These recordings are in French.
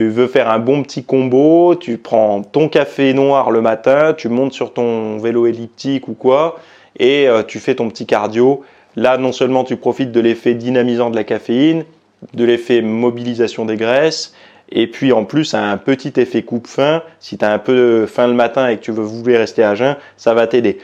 Tu veux faire un bon petit combo, tu prends ton café noir le matin, tu montes sur ton vélo elliptique ou quoi, et tu fais ton petit cardio. Là, non seulement tu profites de l'effet dynamisant de la caféine, de l'effet mobilisation des graisses, et puis en plus, un petit effet coupe-faim. Si tu as un peu faim le matin et que tu voulais rester à jeun, ça va t'aider.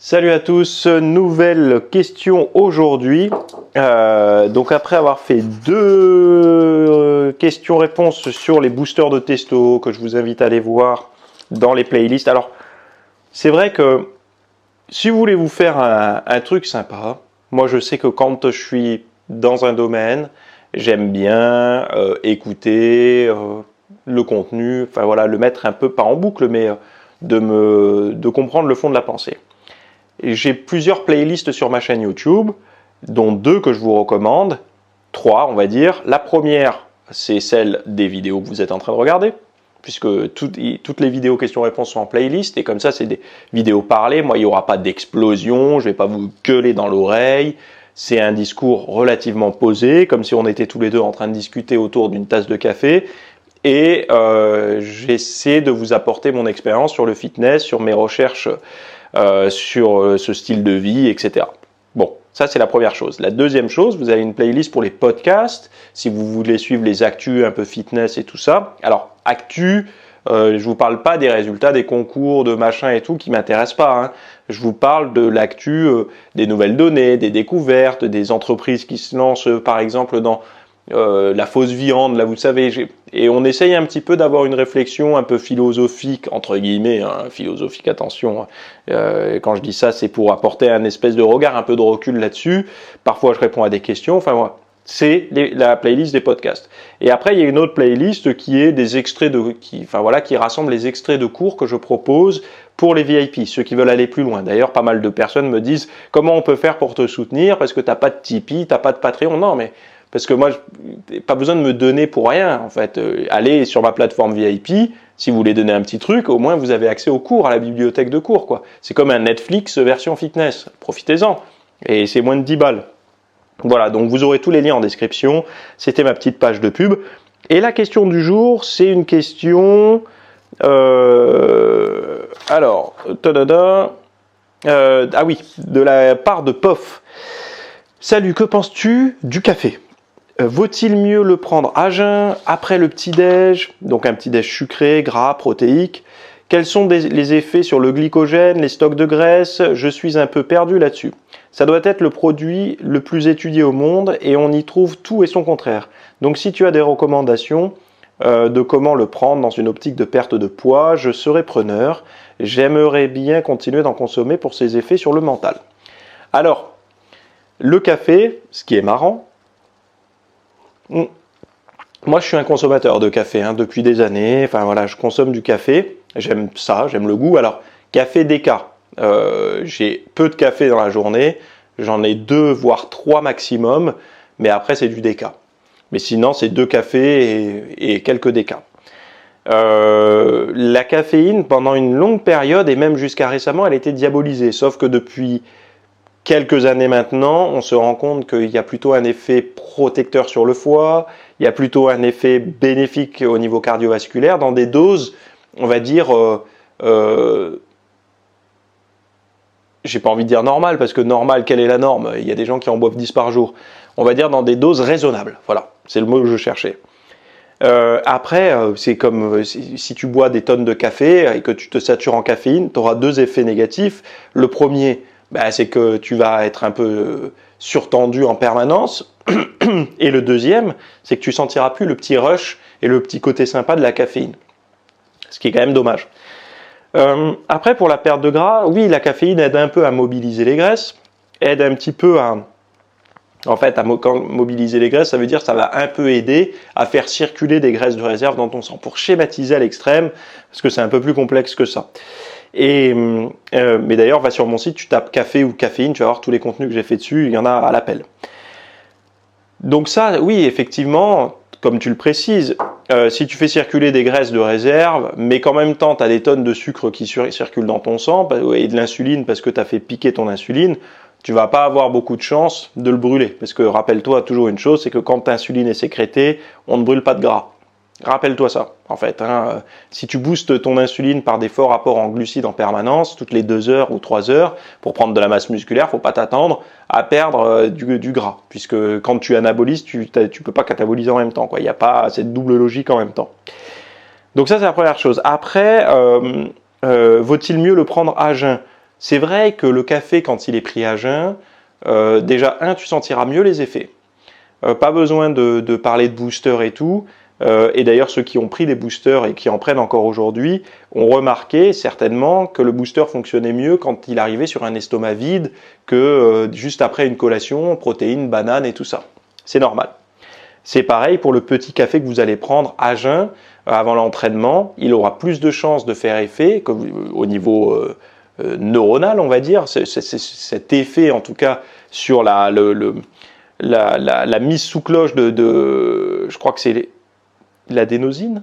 Salut à tous, nouvelle question aujourd'hui. Donc après avoir fait deux questions-réponses sur les boosters de testo que je vous invite à aller voir dans les playlists. Alors c'est vrai que si vous voulez vous faire un truc sympa, moi je sais que quand je suis dans un domaine, j'aime bien écouter le contenu, enfin voilà, le mettre un peu pas en boucle, mais de comprendre le fond de la pensée. J'ai plusieurs playlists sur ma chaîne YouTube, dont deux que je vous recommande, trois on va dire. La première, c'est celle des vidéos que vous êtes en train de regarder, puisque toutes les vidéos questions-réponses sont en playlist, et comme ça c'est des vidéos parlées. Moi il n'y aura pas d'explosion, je ne vais pas vous gueuler dans l'oreille, c'est un discours relativement posé, comme si on était tous les deux en train de discuter autour d'une tasse de café, et j'essaie de vous apporter mon expérience sur le fitness, sur mes recherches sur ce style de vie, etc. Bon, ça c'est la première chose. La deuxième chose, vous avez une playlist pour les podcasts, si vous voulez suivre les actus un peu fitness et tout ça. Alors, actus, je vous parle pas des résultats des concours, de machin et tout, qui m'intéressent pas, hein. Je vous parle de l'actu, des nouvelles données, des découvertes, des entreprises qui se lancent, par exemple, dans la fausse viande, là vous savez, et on essaye un petit peu d'avoir une réflexion un peu philosophique, entre guillemets, hein, philosophique, attention, quand je dis ça c'est pour apporter un espèce de regard, un peu de recul là-dessus. Parfois je réponds à des questions, enfin voilà, c'est la playlist des podcasts. Et après il y a une autre playlist qui est des extraits qui rassemble les extraits de cours que je propose pour les VIP, ceux qui veulent aller plus loin. D'ailleurs pas mal de personnes me disent comment on peut faire pour te soutenir, parce que t'as pas de Tipeee, t'as pas de Patreon. Non mais parce que moi, pas besoin de me donner pour rien, en fait. Allez sur ma plateforme VIP, si vous voulez donner un petit truc, au moins vous avez accès aux cours, à la bibliothèque de cours, quoi. C'est comme un Netflix version fitness. Profitez-en. Et c'est moins de 10 balles. Voilà, donc vous aurez tous les liens en description. C'était ma petite page de pub. Et la question du jour, c'est une question... Alors, ah oui, de la part de POF. Salut, que penses-tu du café ? Vaut-il mieux le prendre à jeun, après le petit-déj, donc un petit-déj sucré, gras, protéique? Quels sont les effets sur le glycogène, les stocks de graisse? Je suis un peu perdu là-dessus. Ça doit être le produit le plus étudié au monde et on y trouve tout et son contraire. Donc si tu as des recommandations de comment le prendre dans une optique de perte de poids, je serai preneur. J'aimerais bien continuer d'en consommer pour ses effets sur le mental. Alors, le café, ce qui est marrant, moi je suis un consommateur de café depuis des années, enfin voilà, je consomme du café, j'aime ça, j'aime le goût. Alors, café déca, j'ai peu de café dans la journée, j'en ai 2 voire 3 maximum, mais après c'est du déca. Mais sinon c'est 2 cafés et quelques déca. La caféine, pendant une longue période, et même jusqu'à récemment, elle était diabolisée, sauf que depuis quelques années maintenant, on se rend compte qu'il y a plutôt un effet protecteur sur le foie, il y a plutôt un effet bénéfique au niveau cardiovasculaire dans des doses, on va dire, j'ai pas envie de dire normal, parce que normal, quelle est la norme? Il y a des gens qui en boivent 10 par jour. On va dire dans des doses raisonnables, voilà, c'est le mot que je cherchais. Après, c'est comme si tu bois des tonnes de café et que tu te satures en caféine, tu auras 2 effets négatifs. Le premier, c'est que tu vas être un peu surtendu en permanence. Et le deuxième, c'est que tu sentiras plus le petit rush et le petit côté sympa de la caféine. Ce qui est quand même dommage. Après, pour la perte de gras, oui, la caféine aide un peu à mobiliser les graisses, aide un petit peu à mobiliser les graisses, ça veut dire que ça va un peu aider à faire circuler des graisses de réserve dans ton sang, pour schématiser à l'extrême, parce que c'est un peu plus complexe que ça. Mais d'ailleurs, va sur mon site, tu tapes café ou caféine, tu vas voir tous les contenus que j'ai fait dessus, il y en a à l'appel. Donc ça, oui, effectivement, comme tu le précises, si tu fais circuler des graisses de réserve, mais qu'en même temps, tu as des tonnes de sucre qui circulent dans ton sang et de l'insuline parce que tu as fait piquer ton insuline, tu vas pas avoir beaucoup de chance de le brûler. Parce que rappelle-toi toujours une chose, c'est que quand l'insuline est sécrétée, on ne brûle pas de gras. Rappelle-toi ça, en fait. Si tu boostes ton insuline par des forts apports en glucides en permanence, toutes les 2 heures ou 3 heures, pour prendre de la masse musculaire, faut pas t'attendre à perdre du gras. Puisque quand tu anabolises, tu peux pas cataboliser en même temps, quoi. Il n'y a pas cette double logique en même temps. Donc ça, c'est la première chose. Après, vaut-il mieux le prendre à jeun? C'est vrai que le café, quand il est pris à jeun, déjà, tu sentiras mieux les effets. Pas besoin de parler de booster et tout. Et d'ailleurs, ceux qui ont pris des boosters et qui en prennent encore aujourd'hui ont remarqué certainement que le booster fonctionnait mieux quand il arrivait sur un estomac vide que juste après une collation, protéines, bananes et tout ça. C'est normal. C'est pareil pour le petit café que vous allez prendre à jeun avant l'entraînement. Il aura plus de chances de faire effet au niveau neuronal, on va dire. Cet effet, en tout cas, sur la mise sous cloche je crois que c'est l'adénosine.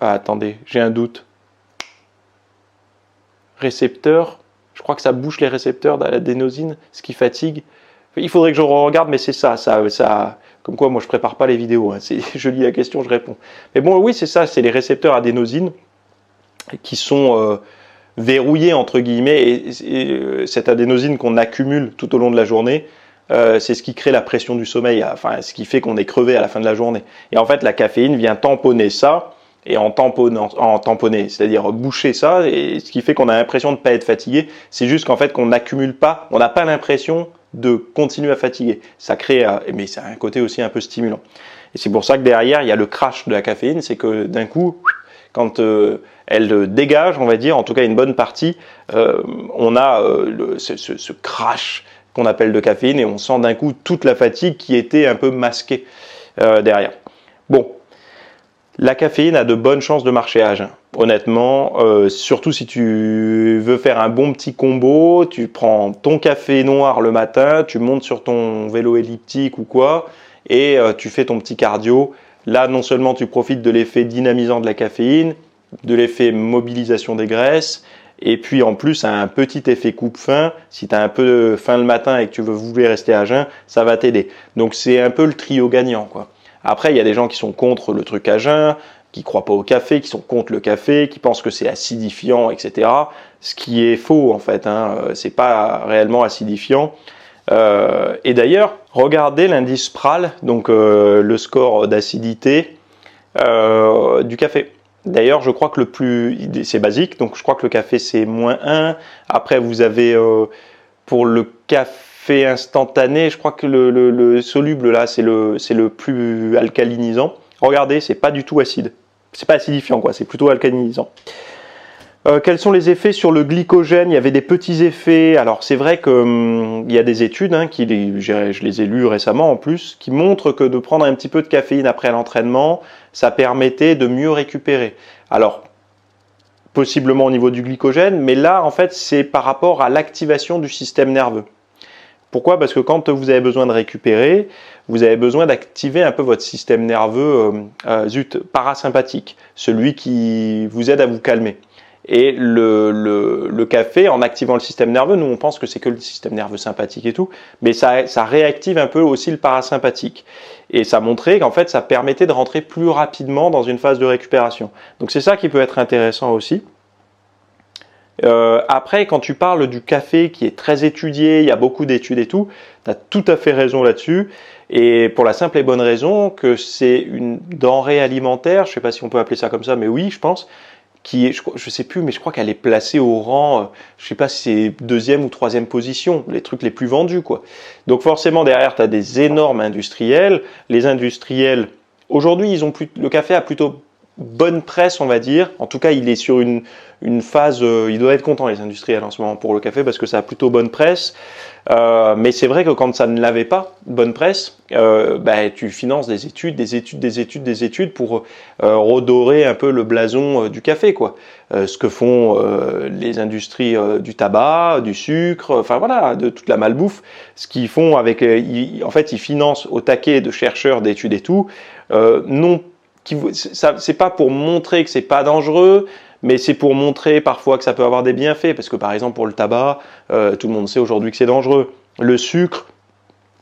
Ah, attendez, j'ai un doute. Récepteur, je crois que ça bouche les récepteurs de l'adénosine, ce qui fatigue. Il faudrait que je regarde, mais c'est ça. Comme quoi, moi, je prépare pas les vidéos. Je lis la question, je réponds. Mais bon, oui, c'est ça, c'est les récepteurs adénosine qui sont verrouillés, entre guillemets, et cette adénosine qu'on accumule tout au long de la journée, c'est ce qui crée la pression du sommeil, enfin ce qui fait qu'on est crevé à la fin de la journée. Et en fait, la caféine vient tamponner ça, et en tamponner, c'est-à-dire boucher ça, et ce qui fait qu'on a l'impression de ne pas être fatigué. C'est juste qu'en fait, qu'on n'accumule pas, on n'a pas l'impression de continuer à fatiguer. Ça crée, mais ça a un côté aussi un peu stimulant. Et c'est pour ça que derrière, il y a le crash de la caféine, c'est que d'un coup, quand elle dégage, on va dire, en tout cas une bonne partie, on a ce crash qu'on appelle de caféine, et on sent d'un coup toute la fatigue qui était un peu masquée derrière. Bon, la caféine a de bonnes chances de marcher à jeun. Honnêtement, surtout si tu veux faire un bon petit combo, tu prends ton café noir le matin, tu montes sur ton vélo elliptique ou quoi, et tu fais ton petit cardio. Là, non seulement tu profites de l'effet dynamisant de la caféine, de l'effet mobilisation des graisses, et puis en plus, ça a un petit effet coupe-faim. Si tu as un peu faim le matin et que tu voulais rester à jeun, ça va t'aider. Donc c'est un peu le trio gagnant, quoi. Après, il y a des gens qui sont contre le truc à jeun, qui ne croient pas au café, qui sont contre le café, qui pensent que c'est acidifiant, etc. Ce qui est faux en fait, c'est pas réellement acidifiant. Et d'ailleurs, regardez l'indice PRAL, donc le score d'acidité du café. D'ailleurs, je crois que c'est basique, donc je crois que le café c'est -1. Après, vous avez pour le café instantané, je crois que le soluble là, c'est le plus alcalinisant. Regardez, c'est pas du tout acide. C'est pas acidifiant, quoi, c'est plutôt alcalinisant. Quels sont les effets sur le glycogène? Il y avait des petits effets. Alors c'est vrai qu'il y a des études, je les ai lues récemment en plus, qui montrent que de prendre un petit peu de caféine après l'entraînement, ça permettait de mieux récupérer. Alors, possiblement au niveau du glycogène, mais là en fait c'est par rapport à l'activation du système nerveux. Pourquoi? Parce que quand vous avez besoin de récupérer, vous avez besoin d'activer un peu votre système nerveux parasympathique, celui qui vous aide à vous calmer. Et le café, en activant le système nerveux, nous on pense que c'est que le système nerveux sympathique et tout, mais ça réactive un peu aussi le parasympathique. Et ça montrait qu'en fait ça permettait de rentrer plus rapidement dans une phase de récupération. Donc c'est ça qui peut être intéressant aussi. Après, quand tu parles du café qui est très étudié, il y a beaucoup d'études et tout, tu as tout à fait raison là-dessus. Et pour la simple et bonne raison que c'est une denrée alimentaire, je ne sais pas si on peut appeler ça comme ça, mais oui, je pense, qui est, je sais plus, mais je crois qu'elle est placée au rang, je sais pas si c'est 2e ou 3e position, les trucs les plus vendus, quoi. Donc forcément, derrière, tu as des énormes industriels. Les industriels, aujourd'hui, le café a plutôt bonne presse, on va dire. En tout cas, il est sur une phase, il doit être content les industriels en ce moment pour le café parce que ça a plutôt bonne presse. Mais c'est vrai que quand ça ne l'avait pas, bonne presse, tu finances des études pour redorer un peu le blason du café, quoi. Ce que font les industries du tabac, du sucre, enfin voilà, de toute la malbouffe. Ce qu'ils font avec, en fait, ils financent au taquet de chercheurs, d'études et tout. Non, c'est pas pour montrer que c'est pas dangereux, mais c'est pour montrer parfois que ça peut avoir des bienfaits, parce que par exemple pour le tabac, tout le monde sait aujourd'hui que c'est dangereux. Le sucre,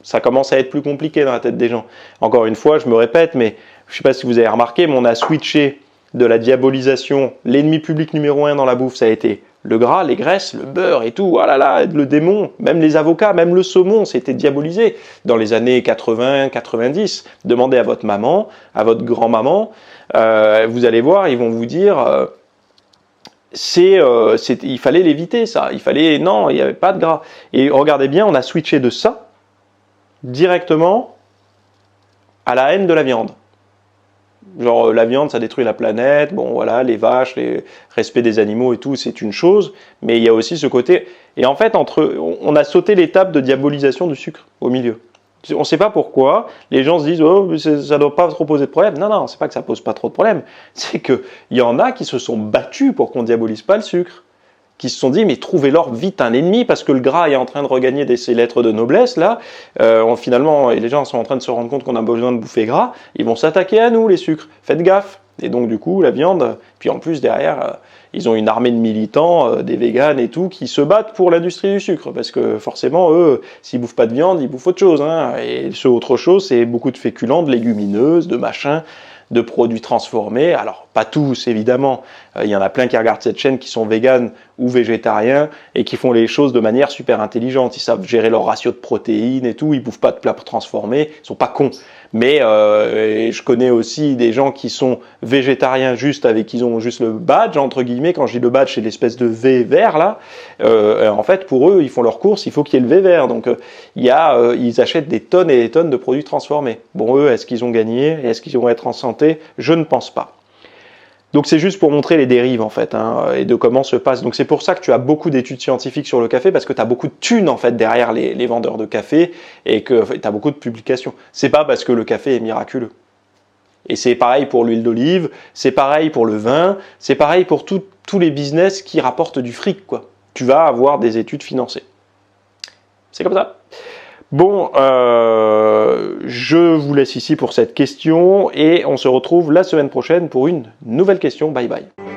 ça commence à être plus compliqué dans la tête des gens. Encore une fois, je me répète, mais je ne sais pas si vous avez remarqué, mais on a switché de la diabolisation. L'ennemi public numéro 1 dans la bouffe, ça a été le gras, les graisses, le beurre et tout. Oh là là, le démon, même les avocats, même le saumon, c'était diabolisé. Dans les années 80, 90, demandez à votre maman, à votre grand-maman, vous allez voir, ils vont vous dire... il fallait l'éviter ça, non, il n'y avait pas de gras. Et regardez bien, on a switché de ça directement à la haine de la viande. Genre la viande ça détruit la planète, bon voilà, les vaches, le respect des animaux et tout, c'est une chose, mais il y a aussi ce côté, et en fait on a sauté l'étape de diabolisation du sucre au milieu. On ne sait pas pourquoi, les gens se disent oh, ça ne doit pas trop poser de problème. Non, c'est pas que ça pose pas trop de problème, c'est qu'il y en a qui se sont battus pour qu'on ne diabolise pas le sucre, qui se sont dit mais trouvez-leur vite un ennemi parce que le gras est en train de regagner ses lettres de noblesse là. Finalement, les gens sont en train de se rendre compte qu'on a besoin de bouffer gras, ils vont s'attaquer à nous les sucres, faites gaffe. Et donc du coup la viande, puis en plus derrière ils ont une armée de militants, des véganes et tout, qui se battent pour l'industrie du sucre, parce que forcément eux, s'ils bouffent pas de viande, ils bouffent autre chose, hein. Et ce autre chose, c'est beaucoup de féculents, de légumineuses, de machins, de produits transformés. Alors pas tous évidemment, il y en a plein qui regardent cette chaîne qui sont véganes ou végétariens et qui font les choses de manière super intelligente. Ils savent gérer leur ratio de protéines et tout, ils bouffent pas de plats transformés, ils sont pas cons. Mais je connais aussi des gens qui sont végétariens juste avec, qui ont juste le badge entre guillemets. Quand je dis le badge, c'est l'espèce de V vert là. En fait, pour eux, ils font leurs courses, il faut qu'il y ait le V vert. Donc ils achètent des tonnes et des tonnes de produits transformés. Bon, eux, est-ce qu'ils ont gagné? Est-ce qu'ils vont être en santé? Je ne pense pas. Donc c'est juste pour montrer les dérives en fait, hein, et de comment se passe. Donc c'est pour ça que tu as beaucoup d'études scientifiques sur le café, parce que tu as beaucoup de thunes en fait derrière les vendeurs de café et que tu as beaucoup de publications. C'est pas parce que le café est miraculeux. Et c'est pareil pour l'huile d'olive, c'est pareil pour le vin, c'est pareil pour tous les business qui rapportent du fric, quoi. Tu vas avoir des études financées. C'est comme ça. Bon, je vous laisse ici pour cette question et on se retrouve la semaine prochaine pour une nouvelle question. Bye bye.